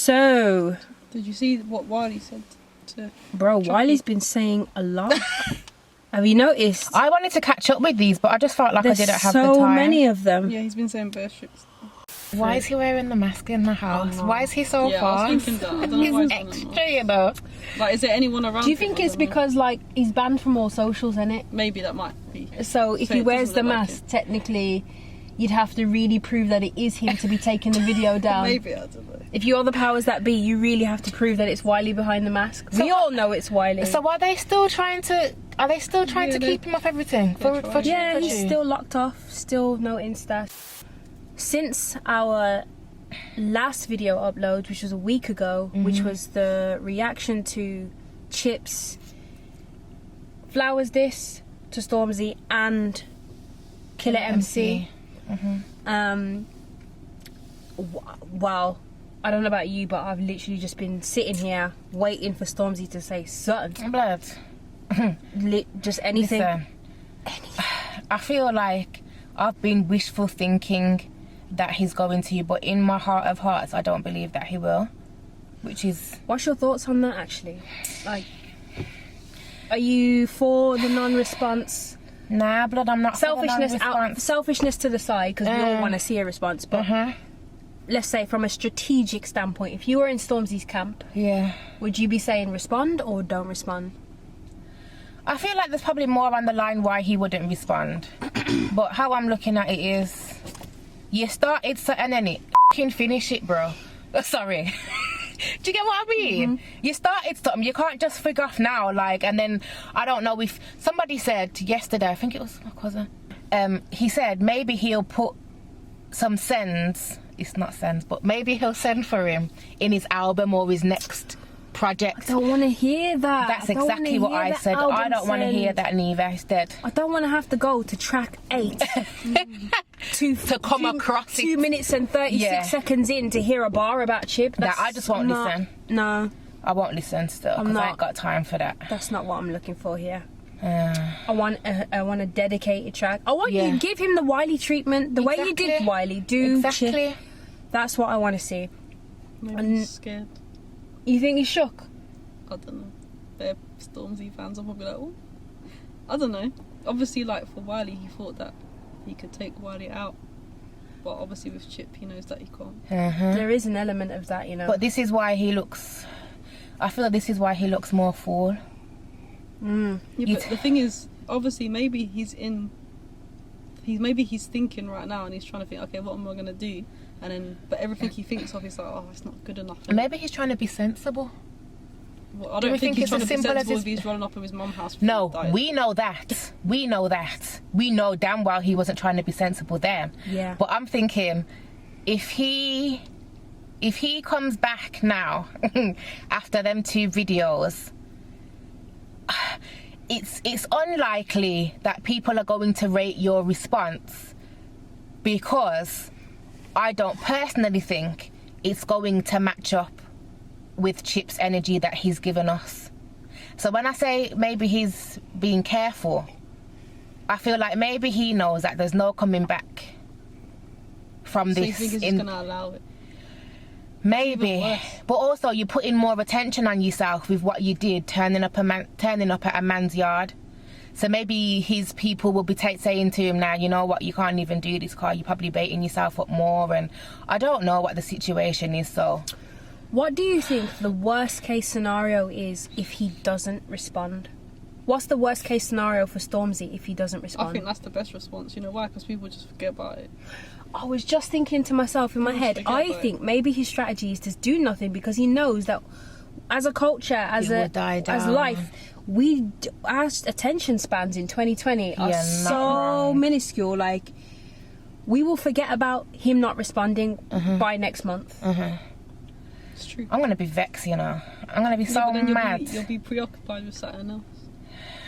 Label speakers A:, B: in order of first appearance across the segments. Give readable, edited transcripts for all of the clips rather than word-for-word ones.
A: So,
B: did you see what Wiley said to
A: bro,
B: Chucky?
A: Wiley's been saying a lot. Have you noticed?
C: I wanted to catch up with these, but I just felt like
A: There's
C: I didn't have the time.
A: so many of them.
B: Yeah, he's been saying bare shit.
C: Why is he wearing the mask in the house? Why is he so
B: Yeah, I
C: fast?
B: was thinking that. I don't know why
C: He's
B: he's done that.
C: extra, you know.
B: Like, is there anyone around?
A: Do you
B: him?
A: think
B: I
A: it's
B: don't know.
A: because like he's banned from all socials, innit?
B: Maybe that might be.
A: So if
B: So
A: he
B: it
A: wears
B: doesn't
A: the
B: look like
A: mask, technically, you'd have to really prove that it is him to be taking the video down.
B: Maybe, I don't know.
A: If you are the powers that be, you really have to prove that it's Wiley behind the mask. We all know it's Wiley.
C: So are they still trying to? Are they still trying to keep him off everything?
A: Yeah, he's still locked off. Still no Insta. Since our last video upload, which was a week ago, which was the reaction to Chip's Flowers diss to Stormzy and Killer MC. Wow, I don't know about you, but I've literally just been sitting here waiting for Stormzy to say something.
C: Blood.
A: Just anything.
C: Listen, I feel like I've been wishful thinking that he's going to, but in my heart of hearts, I don't believe that he will. Which is...
A: What's your thoughts on that, actually? Like, are you for the non-response?
C: Nah, blood, I'm not
A: Selfishness
C: for the non-response.
A: selfishness to the side, because we all want to see a response. But let's say from a strategic standpoint, if you were in Stormzy's camp, would you be saying respond or don't respond?
C: I feel like there's probably more on the line why he wouldn't respond. But how I'm looking at it is, you started something and it f***ing finish it, bro. Sorry. Do you get what I mean? You started something, you can't just figure off now, like, and then, I don't know, if somebody said yesterday, I think it was my cousin, he said maybe he'll put some sends, it's not sends, but maybe he'll send for him in his album or his next project.
A: I don't want to hear that.
C: That's exactly what I said. I don't want to hear that neither. Instead,
A: I don't want to have to go to track 8 to
C: come across
A: 2 minutes and 36 seconds in to hear a bar about Chip.
C: That I just won't listen.
A: No,
C: I won't listen still because I ain't got time for that.
A: That's not what I'm looking for here. I want a dedicated track. I want you to give him the Wiley treatment, the way you did Wiley. Do Chip. That's what I want to see.
B: Maybe he's scared.
A: You think he's shook?
B: I don't know. They're Stormzy fans. I'm probably like, oh, I don't know. Obviously, like for Wiley, he thought that he could take Wiley out, but obviously with Chip, he knows that he can't.
A: There is an element of that, you know.
C: But this is why he looks. I feel like this is why he looks more fool.
B: Yeah, but the thing is, obviously, maybe he's thinking right now, and he's trying to think, okay, what am I gonna do? And then, but everything he thinks of is like, oh, it's not good enough.
C: Maybe he's trying to be sensible.
B: Well, I don't think he's trying to be sensible if he's rolling up in his mum's house.
C: No, we know that. We know that. We know damn well he wasn't trying to be sensible then.
A: Yeah.
C: But I'm thinking, if he comes back now after them 2 videos, it's unlikely that people are going to rate your response, because I don't personally think it's going to match up with Chip's energy that he's given us. So when I say maybe he's being careful, I feel like maybe he knows that there's no coming back from this.
B: So you think he's just gonna allow it?
C: Maybe, but also you're putting more attention on yourself with what you did, turning up at a man's yard. So maybe his people will be saying to him now, you know what, you can't even do this, car. You're probably baiting yourself up more, and I don't know what the situation is. So,
A: what do you think the worst case scenario is if he doesn't respond? What's the worst case scenario for Stormzy if he doesn't respond?
B: I think that's the best response. You know why? Because people just forget about it.
A: I was just thinking to myself in my head, I think maybe his strategy is to do nothing, because he knows that as a culture, as life, our attention spans in 2020 are so minuscule. Like, we will forget about him not responding by next month.
B: It's true.
C: I'm gonna be vexed, you know. I'm gonna be so mad.
B: You'll be preoccupied with something else.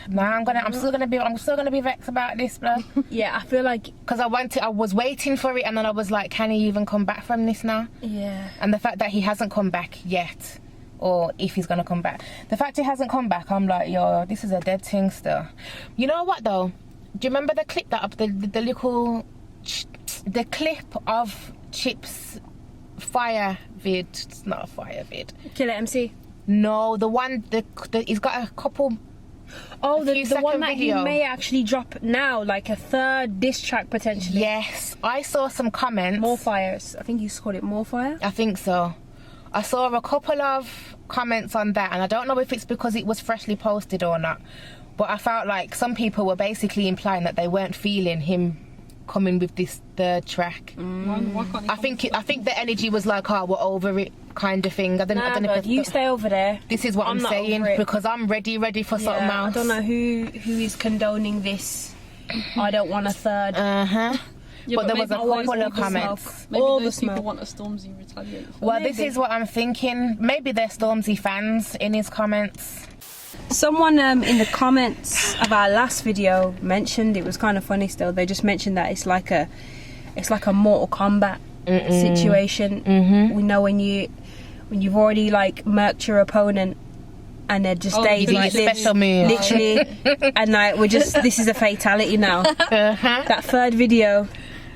C: Nah, I'm still gonna be vexed about this, bro.
A: Yeah, I feel like,
C: because I was waiting for it, and then I was like, can he even come back from this now?
A: Yeah.
C: And the fact that he hasn't come back yet, or if he's gonna come back, the fact he hasn't come back, I'm like, yo, this is a dead thing still. You know what though? Do you remember the clip that the clip of Chip's fire vid. It's not a fire vid.
A: Killer MC.
C: No, the one he's got a couple.
A: Oh, the one that
C: video.
A: he may actually drop now, like a third diss track potentially.
C: Yes, I saw some comments.
A: More fires. I think you called it more fire.
C: I think so. I saw a couple of comments on that, and I don't know if it's because it was freshly posted or not, but I felt like some people were basically implying that they weren't feeling him coming with this third track.
B: Why can't he
C: I think the energy was like, oh, we're over it kind of thing. I don't know if
A: you stay over there.
C: This is what I'm saying, because I'm ready for something else.
A: I don't know who is condoning this. I don't want a third.
B: Yeah,
C: but there was a couple of comments.
B: Maybe all those people want a Stormzy retaliate.
C: Well, this is what I'm thinking. Maybe they're Stormzy fans in his comments.
A: Someone in the comments of our last video mentioned, it was kind of funny still, they just mentioned that it's like a Mortal Kombat situation. We know when you've already like murked your opponent and they're just days like this,
C: special move.
A: literally, and like this is a fatality now. That third video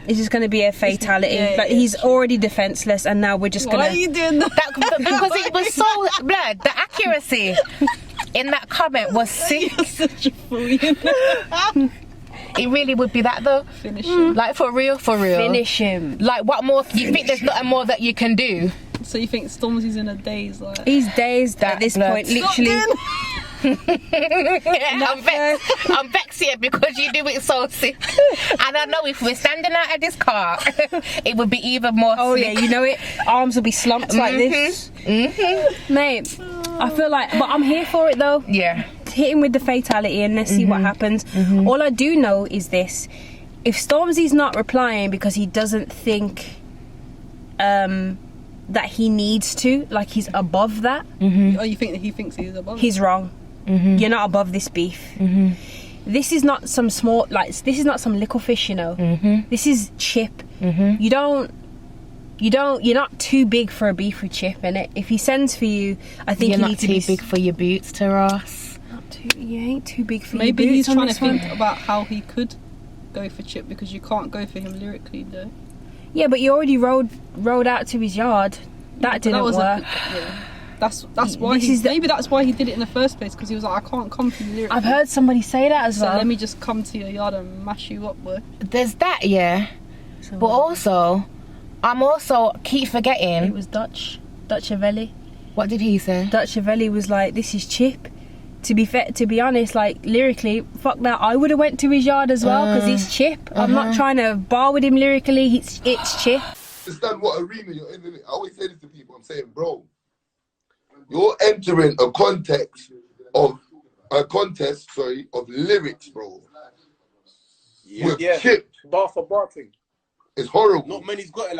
A: is just going to be a fatality. He's already defenseless, and now we're just going to...
B: Why are you doing that?
C: Because it was so blood. The accuracy in that comment was sick.
B: You're such a fool, you know?
C: It really would be that though.
B: Finish him.
C: Like for real.
A: Finish him.
C: Like what more? You think there's nothing more that you can do?
B: So you think Stormzy's in a daze? Like
A: he's dazed at this point, literally.
C: I'm vexed here because you do it so sick. And I know if we're standing out of this car, it would be even more sick.
A: Yeah, you know it. Arms will be slumped like this. Mate, I feel like, but I'm here for it though.
C: Yeah.
A: Hit him with the fatality and let's see what happens. All I do know is this: if Stormzy's not replying because he doesn't think that he needs to, like he's above that.
B: Oh, you think that he thinks he's above?
A: He's wrong. You're not above this beef. This is not some small, this is not some little fish, you know. This is Chip. You're not too big for a beef with Chip, innit? If he sends for you, I think
C: you're
A: you need to
C: be
A: be
C: too big for your boots, Taras.
A: You ain't too big for
B: Maybe
A: your boots.
B: he's
A: on
B: trying to
A: this one.
B: think about how he could go for Chip, because you can't go for him lyrically though.
A: Yeah, but you already rode out to his yard. That didn't work.
B: That's why maybe that's why he did it in the first place, because he was like, I can't come for you lyrically.
A: I've heard somebody say that as well.
B: So let me just come to your yard and mash you up, boy.
C: There's that, yeah. But also, I'm also keep forgetting.
A: It was Dutchavelli.
C: What did he say?
A: Dutchavelli was like, this is Chip. To be honest, like lyrically, fuck that. I would have went to his yard as well because he's Chip. I'm not trying to bar with him lyrically. It's Chip.
D: Understand what arena you're in. I always say this to people. I'm saying, bro, you're entering a contest of lyrics, bro. With Chip.
E: Bar for bar thing.
D: It's horrible.
E: Not many's got it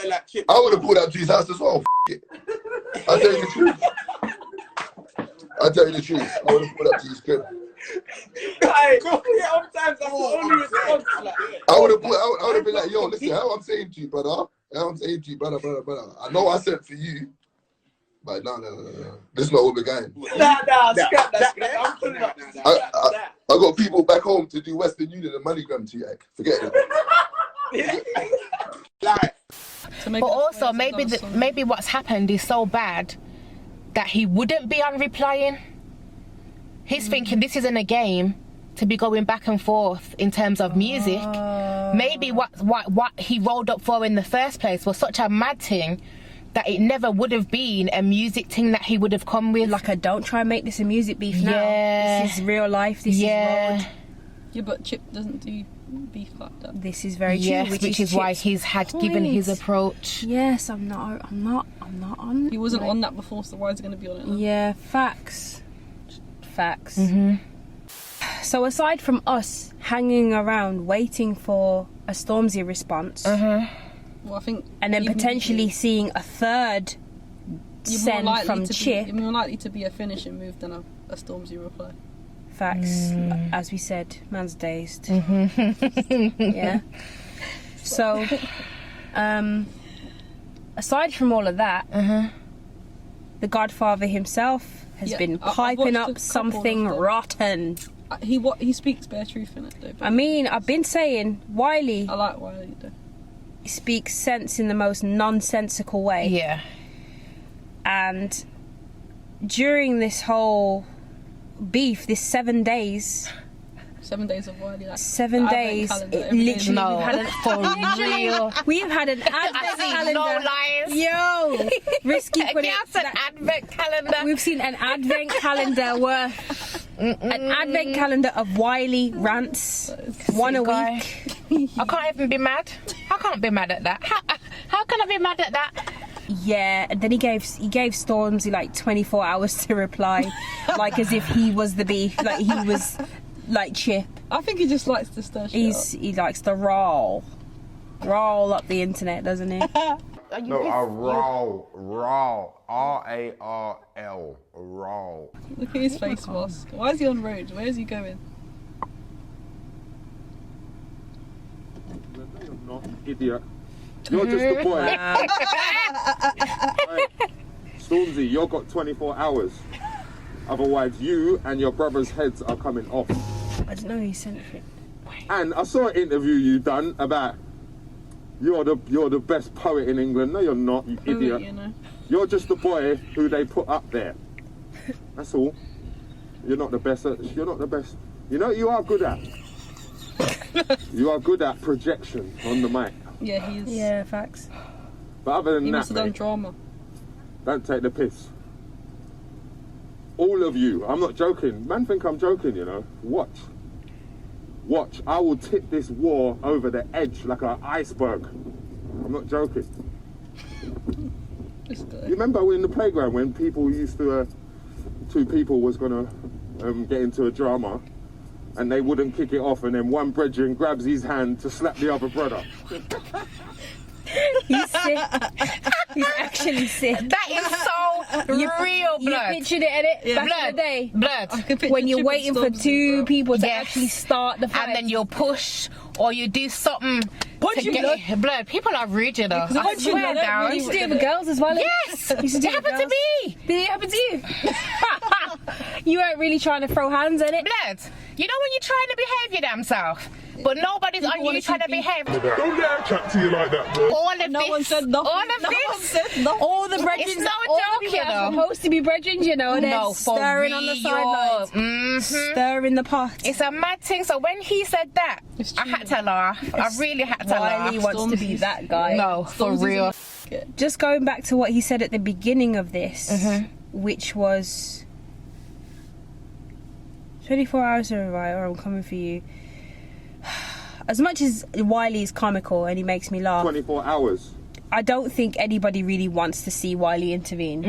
E: like Chip.
D: I would have pulled out to his house as well. It. I tell you the truth. I would have pulled up to his crib.
E: I
D: would have been like, yo, listen, how I'm saying to you, brother. Brother. I know I sent for you, but no. This is not what we're going.
E: Scrap that. I'm pulling up.
D: I got people back home to do Western Union and MoneyGram to you. Forget it.
C: But also, maybe what's happened is so bad that he wouldn't be on replying. He's thinking this isn't a game to be going back and forth in terms of music. Maybe what he rolled up for in the first place was such a mad thing that it never would have been a music thing that he would have come with.
A: Like a don't try and make this a music beef now. This is real life. This is road.
B: Yeah, but Chip doesn't do beef like that.
A: This is very true.
C: Yes, which is why he's had given his approach.
A: Yes, I'm not on.
B: He wasn't on that before, so why is he going to be on it now?
A: Yeah, facts. So aside from us hanging around waiting for a Stormzy response,
B: well, I think,
A: and then potentially seeing a third send from Chip,
B: you're more likely to be a finishing move than a Stormzy reply.
A: Facts. As we said, man's dazed. Yeah. So, aside from all of that, the Godfather himself has been piping up something rotten.
B: He speaks bare truth in it though.
A: I mean, I've been saying Wiley.
B: I like Wiley though.
A: speaks sense in the most nonsensical way.
C: Yeah.
A: And during this whole beef, this 7 days...
B: 7 days of Wiley. Like
A: 7 days. It literally,
C: No,
A: we've had an,
C: for real.
A: We've had an advent calendar.
C: No lies.
A: Yo, risky put it.
C: Yes, an advent calendar.
A: We've seen an advent calendar worth an advent calendar of Wiley rants, one a
C: guy.
A: week.
C: I can't even be mad. I can't be mad at that. How can I be mad at that?
A: Yeah, and then he gave Stormzy like 24 hours to reply, like as if he was the beef, like he was like Chip.
B: I think he just likes to stir shit up.
A: He likes to roll up the internet, doesn't he?
F: No, roll, R-A-R-L, roll.
B: Look at his face mask. Why is he on road? Where is he going?
G: No, you're not, idiot. You're just a boy. Right. Stormzy, you've got 24 hours. Otherwise, you and your brother's heads are coming off.
A: I didn't know he sent it.
G: And I saw an interview you done about you're the best poet in England. No, you're not, you idiot.
B: You know.
G: You're just the boy who they put up there. That's all. You're not the best. You're not the best. You know what you are good at? You are good at projection on the mic.
B: Yeah, he is.
A: Yeah, facts.
G: But other than
B: He
G: that,
B: must have done
G: mate,
B: drama.
G: don't take the piss. All of you, I'm not joking. Man think I'm joking, you know. Watch. I will tip this war over the edge like an iceberg. I'm not joking.
B: This guy.
G: You remember in the playground when people used to, two people was gonna get into a drama and they wouldn't kick it off, and then one brethren grabs his hand to slap the other brother.
A: He's sick. He's actually sick.
C: That is so real,
A: You
C: blood.
A: pictured it, innit?
B: Yeah.
A: Back in the day.
C: Blood.
A: When you're waiting for two people to
C: Yes.
A: actually start the fight.
C: And then you'll push or you do something
A: Punch
C: to
A: him,
C: get blood. People are rude, you know. I
B: punch him,
C: swear
B: blood.
C: down.
A: You used to do it with girls as well.
C: Yes,
A: You used to do
C: it
A: with
C: happened to
A: girls.
C: me.
A: Did it happen to you? You weren't really trying to throw hands at it.
C: Blood. You know when you're trying to behave your damn self, but nobody's on you trying to behave.
G: Don't let her chat to you like that, bro.
C: All of
B: No
C: this.
B: one said nothing.
C: All of
B: No one
C: this.
B: said nothing.
A: All the brethren,
C: It's no
A: all
C: joke,
A: the people
C: you
A: that are
C: know.
A: supposed to be brethren, you know, they're
C: No, for
A: stirring on the
C: real.
A: sidelines, stirring the pot.
C: It's a mad thing. So when he said that,
B: It's
C: I
B: true.
C: had to laugh. I really had to
A: Wiley
C: laugh.
A: wants to be that guy.
C: No, for
B: Stormzy's
C: real.
A: Just going back to what he said at the beginning of this, which was 24 hours to arrive, or I'm coming for you. As much as Wiley is comical and he makes me laugh,
G: 24 hours.
A: I don't think anybody really wants to see Wiley intervene.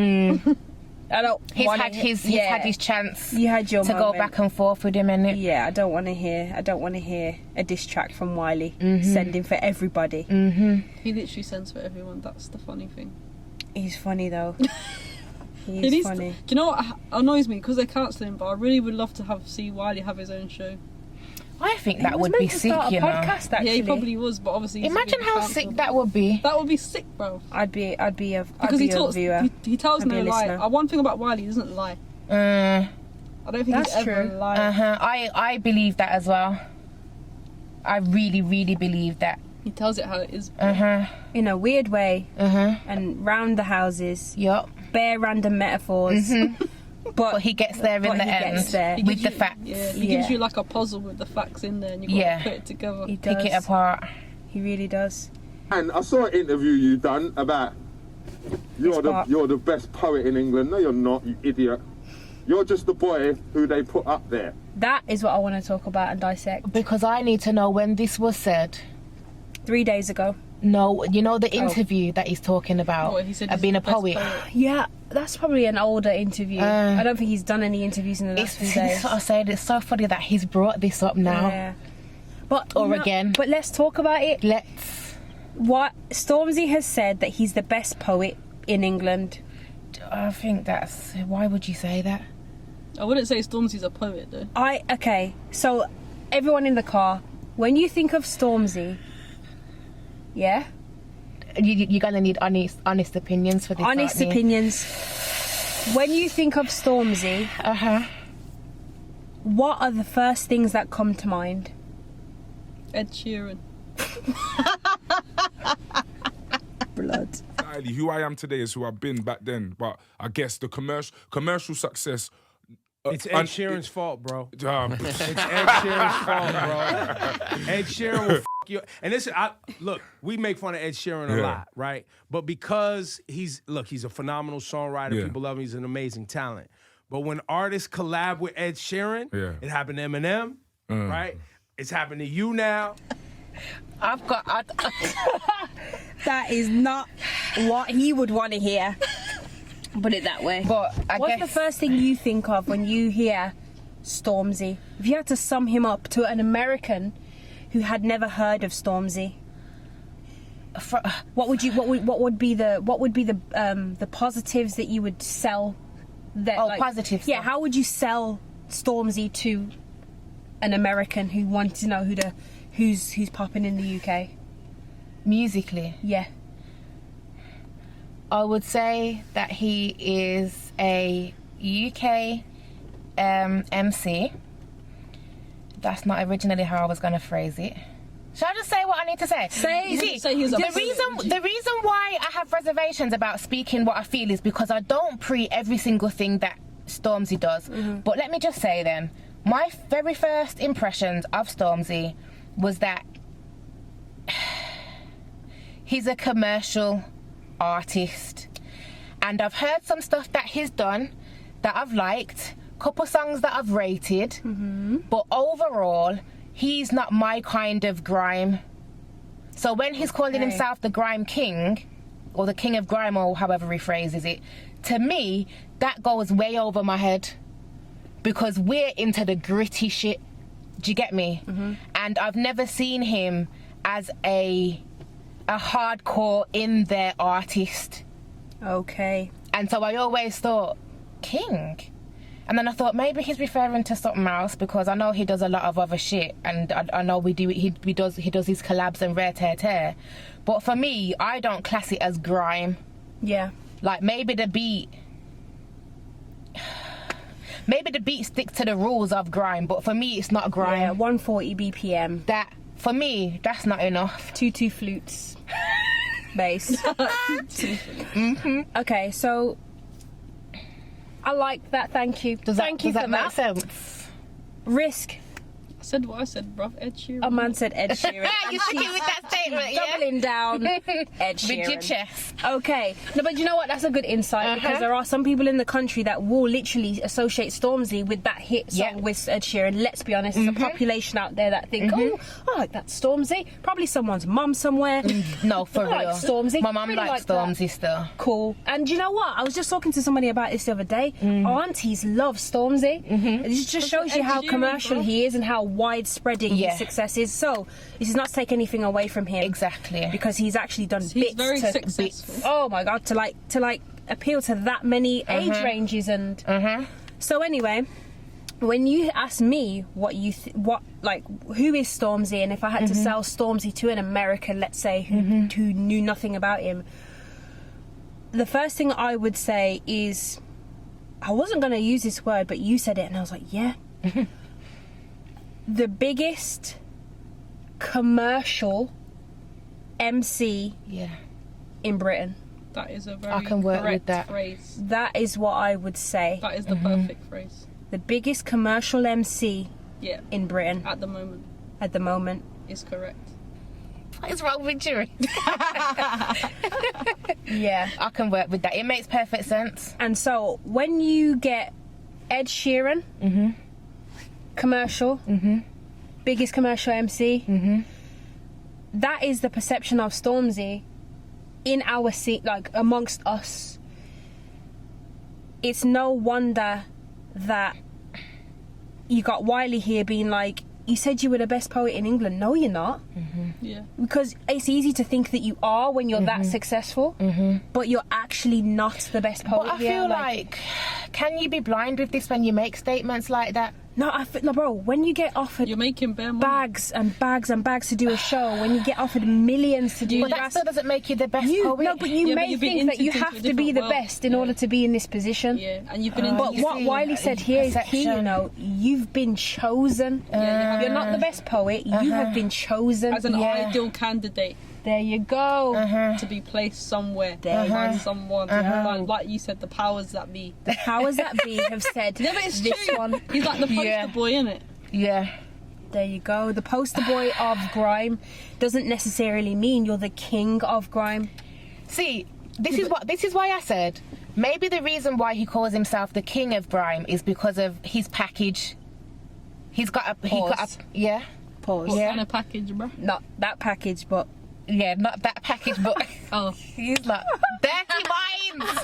A: I don't.
C: He's
A: wanna
C: had his chance
A: You had your
C: to
A: moment.
C: go back and forth with him, innit?
A: Yeah, I don't want to hear a diss track from Wiley sending for everybody.
B: He literally sends for everyone. That's the funny thing.
A: He's funny though.
B: He
A: He's
B: needs
A: funny.
B: do you know what annoys me? Because they're cancelling, but I really would love to see Wiley have his own show.
C: I think
A: He
C: that
A: was
C: would
A: meant
C: be
A: to
C: sick,
A: start a
C: you know.
A: podcast, actually.
B: Yeah, he probably was, but obviously he's
C: Imagine
B: been
C: how
B: cancelled.
C: sick that would be.
B: That would be sick, bro.
A: I'd be a
B: Because he talks,
A: viewer.
B: he tells
A: I'd be
B: no
A: a
B: lie.
A: listener.
B: One thing about Wiley, he doesn't lie. I don't think
A: That's
B: he's ever
A: true.
B: lied.
C: I believe that as well. I really, really believe that.
B: He tells it how it is.
A: In a weird way, and round the houses,
C: Yup.
A: bare random metaphors.
C: But he gets there in
A: But
C: the
A: he
C: end
A: gets there.
B: He
C: with
B: gives
C: the
B: you-
C: facts.
B: Yeah, he gives you like a puzzle with the facts in there, and you got
C: Yeah.
B: to put it together.
A: He does.
C: Pick it apart.
A: He really does.
G: And I saw an interview you done about you're the best poet in England. No, you're not, you idiot. You're just the boy who they put up there.
A: That is what I want to talk about and dissect.
C: Because I need to know when this was said.
A: 3 days ago.
C: No, you know the interview that he's talking about
B: What, he said he's
C: being
B: the
C: a
B: best
C: poet.
A: Yeah, that's probably an older interview. I don't think he's done any interviews in the last few
C: It's
A: days.
C: what I said. It's so funny that he's brought this up now.
A: Yeah. But
C: Or again.
A: But let's talk about it.
C: Let's.
A: What Stormzy has said that he's the best poet in England.
C: I think that's. Why would you say that?
B: I wouldn't say Stormzy's a poet though.
A: Okay, so everyone in the car, when you think of Stormzy, yeah,
C: You're gonna need honest opinions for this.
A: honest
C: aren't you?
A: opinions. When you think of Stormzy, what are the first things that come to mind?
B: Ed Sheeran.
A: Lord.
H: Entirely. Who I am today is who I've been back then. But I guess the commercial success.
I: It's Ed Sheeran's fault, bro. It's Ed
H: Um,
I: Sheeran's fault, bro. Ed Sheeran will f*** you. And listen, look, we make fun of Ed Sheeran a lot, right? But because he's a phenomenal songwriter.
H: Yeah.
I: People love him. He's an amazing talent. But when artists collab with Ed Sheeran, it happened to Eminem, right? It's happened to you now.
A: That is not what he would want to hear. Put it that way.
C: But
A: what's the first thing you think of when you hear Stormzy? If you had to sum him up to an American who had never heard of Stormzy, what would be the positives that you would sell?
C: Positives.
A: Yeah, how would you sell Stormzy to an American who wants to know who's popping in the UK?
C: Musically?
A: Yeah.
C: I would say that he is a UK MC. That's not originally how I was going to phrase it. Should I just say what I need to say? The reason why I have reservations about speaking what I feel is because I don't pre every single thing that Stormzy does. But let me just say then, my very first impressions of Stormzy was that he's a commercial artist, and I've heard some stuff that he's done that I've liked, couple songs that I've rated, but overall he's not my kind of grime. So when he's calling himself the Grime King, or the King of Grime, or however he phrases it, to me that goes way over my head, because we're into the gritty shit. Do you get me? And I've never seen him as a hardcore in their artist.
A: Okay.
C: And so I always thought, King? And then I thought maybe he's referring to something else, because I know he does a lot of other shit, and I know he does his collabs and rare tear. But for me, I don't class it as grime.
A: Yeah.
C: Like maybe the beat sticks to the rules of grime, but for me it's not grime.
A: Yeah, 140 BPM.
C: That, for me, that's not enough.
A: 2 flutes. Bass. Okay, so I like that. Thank you. Thank you for
C: that make sense?
A: Risk.
B: I said what I said, bruv. Ed Sheeran.
A: A man said Ed Sheeran.
C: You sticking with that statement, yeah?
A: Doubling down. Ed Sheeran.
C: With your chest.
A: Okay. No, but you know what? That's a good insight, because there are some people in the country that will literally associate Stormzy with that hit song with Ed Sheeran. Let's be honest, there's a population out there that think, oh, I like that Stormzy. Probably someone's mum somewhere.
C: No, for real.
A: I like Stormzy.
C: My mum likes Stormzy still.
A: Cool. And you know what? I was just talking to somebody about this the other day. Aunties love Stormzy. It just shows you how commercial he is and how widespreading his success is. So this is not to take anything away from him.
C: Exactly.
A: Because he's actually done
B: He's
A: bits
B: very
A: to
B: successful.
A: oh my god, to appeal to that many age ranges. And so anyway, when you ask me who is Stormzy, and if I had to sell Stormzy to an American, let's say, who knew nothing about him, the first thing I would say is, I wasn't going to use this word, but you said it and I was like, yeah. The biggest commercial MC in Britain.
B: That is a very
C: I can work with
B: correct
C: that.
B: phrase.
A: That is what I would say.
B: That is the perfect phrase.
A: The biggest commercial MC in Britain
B: At the moment.
A: Is
B: correct.
C: What is wrong with you?
A: Yeah.
C: I can work with that. It makes perfect sense.
A: And so when you get Ed Sheeran, commercial, biggest commercial MC, that is the perception of Stormzy in our scene, like amongst us. It's no wonder that you got Wiley here being like, you said you were the best poet in England. No, you're not.
B: Yeah.
A: Because it's easy to think that you are when you're that successful, but you're actually not the best poet.
C: But I feel like, can you be blind with this when you make statements like that?
A: No, bro, when you get offered
B: You're making bare money.
A: bags and bags and bags to do a show, when you get offered millions to do
C: But that still doesn't make you the best poet.
A: No, but you
B: Yeah, but
A: may
B: you've been
A: think that you
B: introduced
A: have
B: to a
A: to be the
B: different world.
A: best in order to be in this position.
B: Yeah, and you've been in
A: But what Wiley said here is key, you know. You've been chosen. You're not the best poet. You have been chosen.
B: as an ideal candidate.
A: There you go.
B: to be placed somewhere
A: There
B: by
A: you go.
B: someone. Like you said, the powers that be.
A: The powers that be have said,
B: Yeah, but it's
A: this
B: true.
A: one.
B: He's like the poster boy, innit?
C: Yeah.
A: There you go. The poster boy of grime doesn't necessarily mean you're the king of grime.
C: See, this is why I said maybe the reason why he calls himself the king of grime is because of his package. He's got a
A: Pause.
C: yeah.
A: Pause.
B: What
C: Yeah.
B: kind of package, bro?
A: Not that package, but
C: Yeah, not that package, but
B: Oh,
C: he's like dirty minds.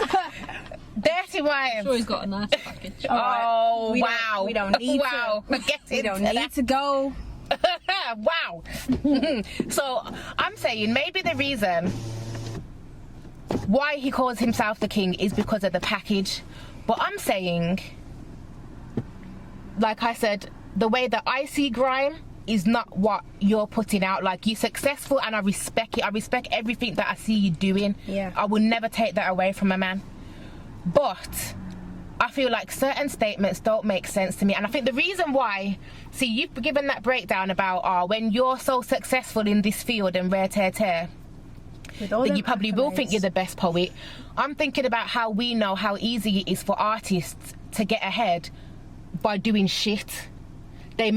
C: Dirty minds.
B: sure he's got a nice package.
C: Oh
A: We don't-
C: wow!
A: we don't need
C: wow.
A: to.
C: Get
A: we don't
C: into
A: need
C: that.
A: to go.
C: Wow. So I'm saying maybe the reason why he calls himself the king is because of the package. But I'm saying, like I said, the way that I see grime is not what you're putting out. Like, you're successful and I respect it. I respect everything that I see you doing.
A: Yeah.
C: I will never take that away from a man. But I feel like certain statements don't make sense to me. And I think the reason why, see, you've given that breakdown about when you're so successful in this field and rare tear,
A: With all
C: that
A: them
C: you probably will think
A: accolades.
C: you're the best poet. I'm thinking about how we know how easy it is for artists to get ahead by doing shit. They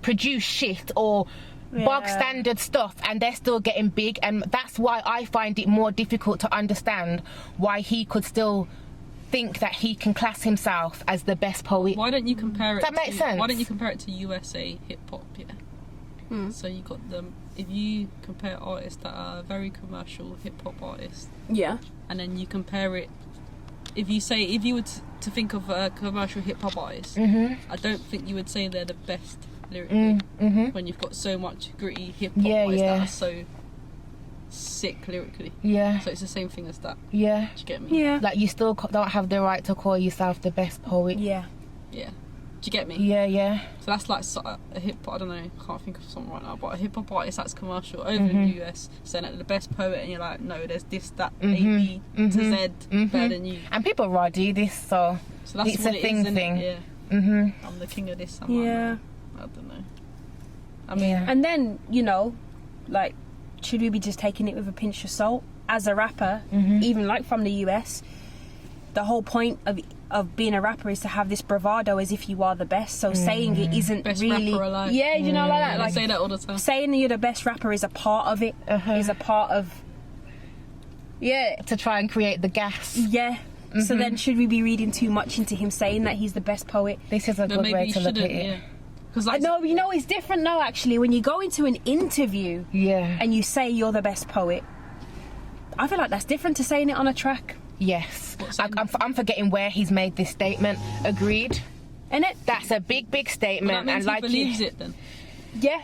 C: produce shit or bog standard stuff and they're still getting big, and that's why I find it more difficult to understand why he could still think that he can class himself as the best poet.
B: Why don't you compare it?
C: Does that make sense?
B: Why don't you compare it to USA hip hop? Yeah. So you got them. If you compare artists that are very commercial hip hop artists,
A: Yeah.
B: and then you compare it, if you were to think of a commercial hip hop artist, I don't think you would say they're the best lyrically when you've got so much gritty hip hop artists that are so sick lyrically.
C: Yeah.
B: So it's the same thing as that.
C: Yeah.
B: Do you get me?
A: Yeah.
C: Like, you still don't have the right to call yourself the best poet.
A: Yeah.
B: Yeah. Do you get me?
C: Yeah, yeah.
B: So that's like a hip hop, I don't know, I can't think of something right now, but a hip hop artist that's commercial over in the US saying that they're the best poet, and you're like, no, there's this, that, A, B to Z better than you.
C: And people raw do this, so
B: that's
C: it's
B: what
C: a
B: it
C: thing
B: is, innit?
C: thing.
B: Yeah. I'm the king of this. I'm
A: Yeah.
B: like, I don't know. I mean,
C: Yeah.
A: And then, like, should we be just taking it with a pinch of salt? As a rapper, even like from the US, the whole point of being a rapper is to have this bravado as if you are the best. So saying it isn't
B: best
A: really...
B: rapper alive.
A: Yeah, you know, like that.
B: I
A: Like,
B: say that all the time.
A: saying that you're the best rapper is a part of it. Is a part of... Yeah.
C: To try and create the gas.
A: Yeah. So then should we be reading too much into him saying that he's the best poet?
C: This is a
B: But
C: good
B: maybe
C: way
B: you
C: to look
B: shouldn't,
C: at it.
B: yeah. Because
A: I know, it's different now, actually. When you go into an interview
C: Yeah.
A: and you say you're the best poet, I feel like that's different to saying it on a track.
C: Yes. I'm forgetting where he's made this statement. Agreed.
A: Innit?
C: That's a big, big statement.
B: that means
C: And
B: he
C: like
B: believes it then.
A: Yeah.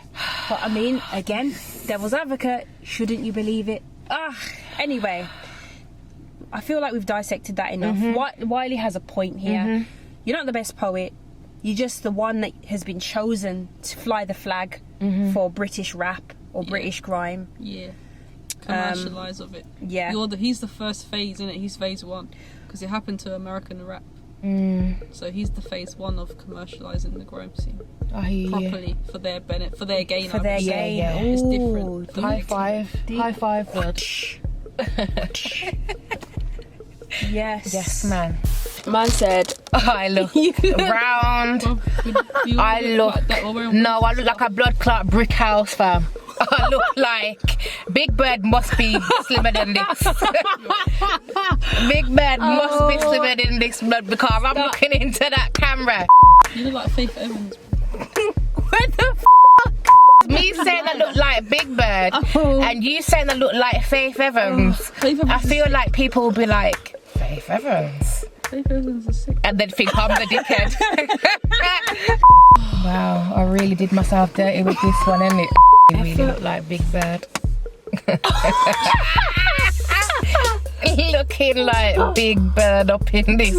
A: But I mean, again, devil's advocate, shouldn't you believe it? Anyway, I feel like we've dissected that enough. Wiley has a point here. You're not the best poet. You're just the one that has been chosen to fly the flag for British rap or British grime.
B: Yeah. Commercialise of it.
A: Yeah.
B: He's the first phase, innit? He's phase one. Because it happened to American rap. So he's the phase one of commercialising the grime scene. Properly, for their benefit, for their gain.
A: For their gain.
C: yeah.
B: It's
A: Ooh,
B: different.
C: High five. High five, bud.
A: Yes.
C: Yes, man.
A: Man said,
C: I look round. I look. No, I look like a blood clot brick house, fam. I look like Big Bird must be slimmer than this. Big Bird must be slimmer than this blood, because I'm looking into that camera.
B: You look like Faith Evans.
C: Where the me saying I look like Big Bird and you saying I look like Faith Evans.
B: Faith Evans
C: I feel like people will be like, Faith Evans?
B: Faith Evans is sick.
C: And then think I'm the dickhead. Wow, I really did myself dirty with this one, innit? You really look like Big Bird. Looking like Big Bird up in this.